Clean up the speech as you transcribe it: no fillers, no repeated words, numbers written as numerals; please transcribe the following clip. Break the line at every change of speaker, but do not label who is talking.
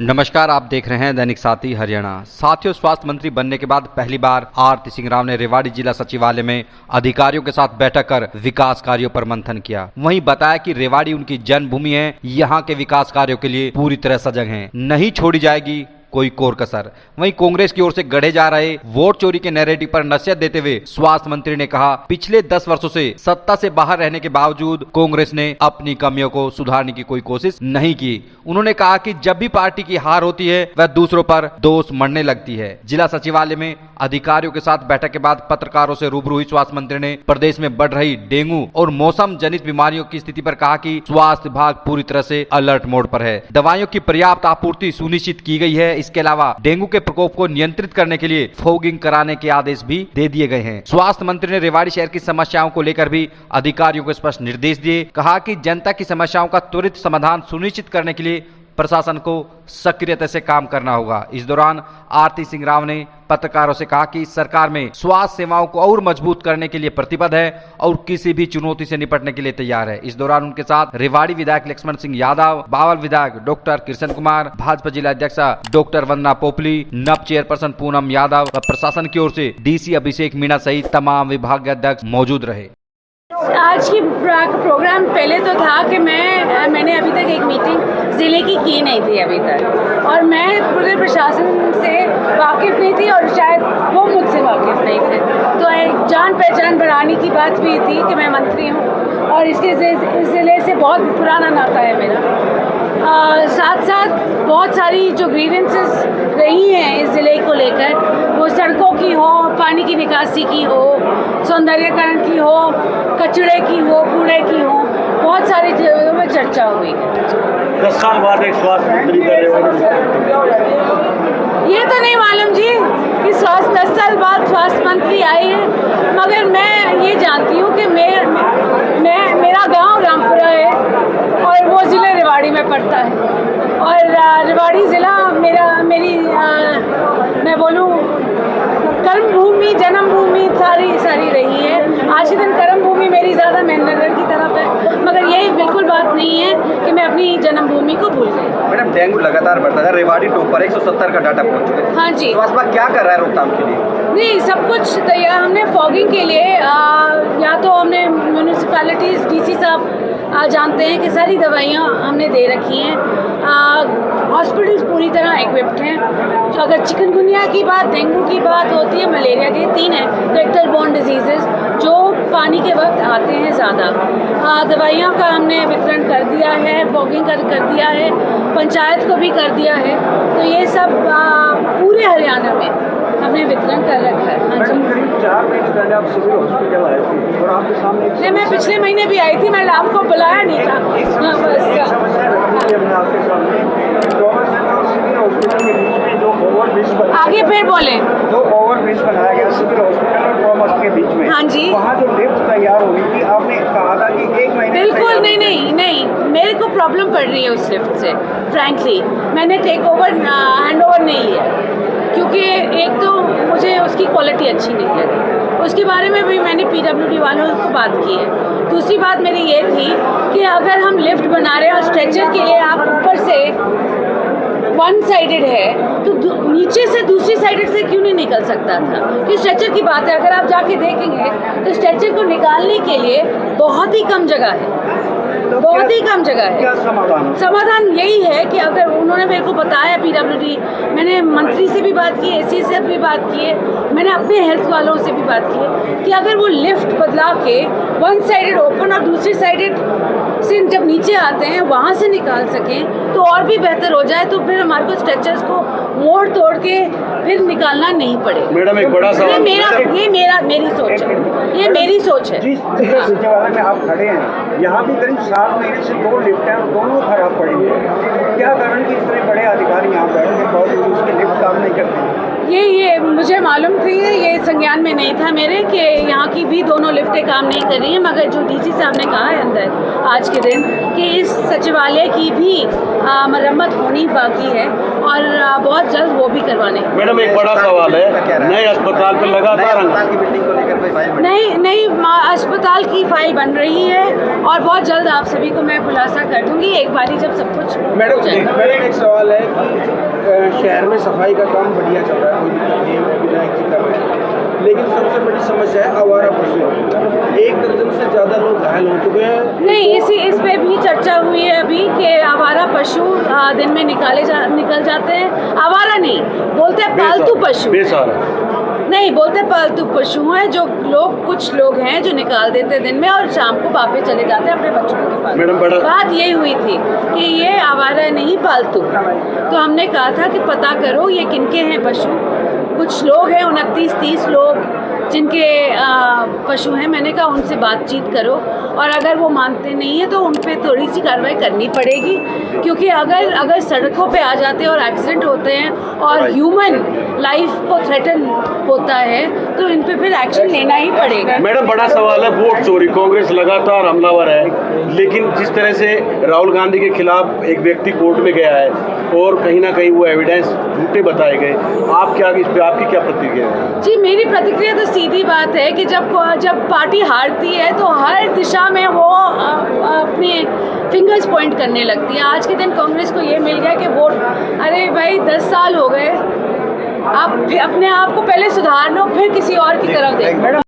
नमस्कार, आप देख रहे हैं दैनिक साथी हरियाणा। साथियों, स्वास्थ्य मंत्री बनने के बाद पहली बार आरती सिंह राव ने रेवाड़ी जिला सचिवालय में अधिकारियों के साथ बैठक कर विकास कार्यों पर मंथन किया। वहीं बताया कि रेवाड़ी उनकी जन्मभूमि है, यहां के विकास कार्यों के लिए पूरी तरह सजग हैं, नहीं छोड़ी जाएगी कोई कोर कसर। वहीं कांग्रेस की ओर से गढ़े जा रहे वोट चोरी के नैरेटिव पर नसीहत देते हुए स्वास्थ्य मंत्री ने कहा, पिछले 10 वर्षों से सत्ता से बाहर रहने के बावजूद कांग्रेस ने अपनी कमियों को सुधारने की कोई कोशिश नहीं की। उन्होंने कहा कि जब भी पार्टी की हार होती है वह दूसरों पर दोष मढ़ने लगती है। जिला सचिवालय में अधिकारियों के साथ बैठक के बाद पत्रकारों से रूबरू हुई स्वास्थ्य मंत्री ने प्रदेश में बढ़ रही डेंगू और मौसम जनित बीमारियों की स्थिति पर कहा कि स्वास्थ्य विभाग पूरी तरह से अलर्ट मोड पर है। दवाइयों की पर्याप्त आपूर्ति सुनिश्चित की गई है। इसके अलावा डेंगू के प्रकोप को नियंत्रित करने के लिए फॉगिंग कराने के आदेश भी दे दिए गए हैं। स्वास्थ्य मंत्री ने रेवाड़ी शहर की समस्याओं को लेकर भी अधिकारियों को स्पष्ट निर्देश दिए। कहा कि जनता की समस्याओं का त्वरित समाधान सुनिश्चित करने के लिए प्रशासन को सक्रियता से काम करना होगा। इस दौरान आरती सिंह राव ने पत्रकारों से कहा कि सरकार में स्वास्थ्य सेवाओं को और मजबूत करने के लिए प्रतिबद्ध है और किसी भी चुनौती से निपटने के लिए तैयार है। इस दौरान उनके साथ रेवाड़ी विधायक लक्ष्मण सिंह यादव, बावल विधायक डॉक्टर कृष्ण कुमार, भाजपा जिला अध्यक्षा डॉक्टर वंदना पोपली, नप चेयरपर्सन पूनम यादव व प्रशासन की ओर से डीसी अभिषेक मीणा सहित तमाम विभाग के अध्यक्ष मौजूद रहे।
आज की प्रोग्राम पहले तो था कि मैंने अभी तक एक मीटिंग ज़िले की नहीं थी अभी तक, और मैं पूरे प्रशासन से वाकिफ़ नहीं थी और शायद वो मुझसे वाकिफ़ नहीं थे। तो एक जान पहचान बढ़ाने की बात भी थी कि मैं मंत्री हूँ और इस ज़िले से बहुत पुराना नाता है मेरा। साथ साथ बहुत सारी जो ग्रीवेंसेस रही हैं इस ज़िले को लेकर, वो सड़कों की हो, पानी की निकासी की हो, सौंदर्यकरण की हो, कचरे की हो, कूड़े की हो, बहुत सारी चीज़ों में चर्चा हुई है।
10 साल बाद एक स्वास्थ्य मंत्री कर रहे हो,
ये तो नहीं मालूम जी कि 10 साल बाद स्वास्थ्य मंत्री आए हैं, मगर मैं ये जानती हूँ कि मेरा गांव रामपुरा है और वो ज़िले रेवाड़ी में पड़ता है, और रेवाड़ी ज़िला मेरी मैं बोलूँ कर्मभूमि, जन्मभूमि सारी रही है। आज के दिन कर्मभूमि मेरी ज़्यादा मेहनतगढ़ की तरफ है, मगर यही बिल्कुल बात नहीं है कि मैं अपनी जन्मभूमि को भूल गई।
मैडम, डेंगू लगातार बढ़ता है, रेवाड़ी टॉप पर 170 का डाटा पहुंच चुका है।
हाँ जी,
स्वास्थ्य विभाग क्या कर रहा है रोकथाम के लिए?
नहीं, सब कुछ तैयार। हमने फॉगिंग के लिए या तो हमने म्यूनिसिपैलिटीज़, डीसी साहब जानते हैं कि सारी दवाइयाँ हमने दे रखी हैं। हॉस्पिटल्स पूरी तरह इक्विप्ड हैं। तो अगर चिकनगुनिया की बात, डेंगू की बात होती है, मलेरिया की, 3 हैं वेक्टर बोर्न डिजीज़ेज़ जो पानी के वक्त आते हैं ज़्यादा। दवाइयों का हमने वितरण कर दिया है, फॉगिंग कर दिया है, पंचायत को भी कर दिया है। तो ये सब पूरे हरियाणा में हमने वितरण कर रखा है। हाँ जी,
करीब 4 महीने पहले आप सिविल हॉस्पिटल आए थे और आपके सामने
नहीं, मैं पिछले महीने भी आई थी, मैंने आपको बुलाया नहीं था। हाँ, बस
हमने आपके सामने सिविल हॉस्पिटल के बीच में जो ओवरब्रिज बना, आगे
फिर बोले,
जो ओवरब्रिज बनाया गया सिविल हॉस्पिटल और कॉमर्स के बीच में,
हाँ जी,
वहाँ जो लिफ्ट तैयार हुई थी, आपने कहा था कि 1 महीने
बिल्कुल नहीं, मेरे को प्रॉब्लम पड़ रही है उस लिफ्ट से। फ्रैंकली मैंने हैंड ओवर नहीं लिया, क्योंकि एक तो मुझे उसकी क्वालिटी अच्छी नहीं लगी, उसके बारे में भी मैंने PWD वालों को बात की है। दूसरी बात मेरी ये थी कि अगर हम लिफ्ट बना रहे हैं और स्ट्रेचर के लिए आप ऊपर से 1 साइडेड है, तो नीचे से दूसरी साइडेड से क्यों नहीं निकल सकता था? कि स्ट्रेचर की बात है, अगर आप जाके देखेंगे तो स्ट्रेचर को निकालने के लिए बहुत ही कम जगह है, बहुत ही कम जगह है।
क्या
समाधान यही है कि अगर उन्होंने मेरे को बताया, PWD, मैंने मंत्री से भी बात की, AC से भी बात की है, मैंने अपने हेल्थ वालों से भी बात की है कि अगर वो लिफ्ट बदला के 1 साइडेड ओपन और दूसरी साइडेड से जब नीचे आते हैं वहाँ से निकाल सकें तो और भी बेहतर हो जाए, तो फिर हमारे को स्ट्रेचर्स को मोड़ तोड़ के फिर निकालना नहीं पड़े।
मैडम, एक बड़ा सवाल,
ये मेरी सोच है।
जिस सचिवालय में आप खड़े हैं, यहाँ भी करीब 7 महीने से 2 लिफ्ट हैं और दोनों खराब पड़ी हुई है। क्या कारण कि इतने बड़े अधिकारी यहाँ बैठने के बावजूद उसके लिफ्ट काम नहीं करते?
ये मुझे मालूम थी, ये संज्ञान में नहीं था मेरे कि यहाँ की भी दोनों लिफ्टें काम नहीं कर रही हैं, मगर जो डीसी साहब ने कहा है अंदर आज के दिन कि इस सचिवालय की भी मरम्मत होनी बाकी है, और बहुत जल्द वो भी करवाने।
मैडम एक बड़ा सवाल है, नए अस्पताल पर लगातार
की बिल्डिंग को लेकर कोई फाइल
नई अस्पताल की फाइल बन रही है और बहुत जल्द आप सभी को मैं खुलासा कर दूंगी एक बारी जब सब कुछ
मैडम एक सवाल है कि शहर में सफाई का काम बढ़िया चल रहा है, कोई दिक्कत नहीं है, विधायक जी कर रहे हैं, लेकिन सबसे बड़ी समस्या है आवारा पशु। 1 दर्जन से ज़्यादा लोग घायल हो चुके हैं।
नहीं, इस पे भी चर्चा हुई है अभी कि आवारा पशु दिन में निकल जाते हैं। आवारा नहीं बोलते हैं, पालतू पशु नहीं बोलते, पालतू पशु हैं जो कुछ लोग हैं जो निकाल देते हैं दिन में और शाम को वापस चले जाते हैं अपने बच्चों के पास। बात यही हुई थी कि ये आवारा नहीं पालतू, तो हमने कहा था कि पता करो ये किनके हैं पशु। कुछ लोग हैं 29-30 लोग जिनके पशु हैं, मैंने कहा उनसे बातचीत करो और अगर वो मानते नहीं है तो उन पे थोड़ी सी कार्रवाई करनी पड़ेगी, क्योंकि अगर सड़कों पे आ जाते हैं और एक्सीडेंट होते हैं और ह्यूमन लाइफ को थ्रेटन होता है तो इन पे फिर एक्शन लेना ही पड़ेगा।
मैडम बड़ा सवाल है वोट चोरी, कांग्रेस लगातार हमलावर है, लेकिन जिस तरह से राहुल गांधी के खिलाफ एक व्यक्ति कोर्ट में गया है और कहीं ना कहीं वो एविडेंस झूठे बताए गए, आप क्या इस पे आपकी क्या प्रतिक्रिया है?
जी मेरी प्रतिक्रिया तो सीधी बात है कि जब पार्टी हारती है तो हर दिशा में वो अपने फिंगर्स पॉइंट करने लगती है। आज के दिन कांग्रेस को ये मिल गया कि वोट, अरे भाई 10 साल हो गए, आप अपने आप को पहले सुधारना फिर किसी और की तरफ देखो।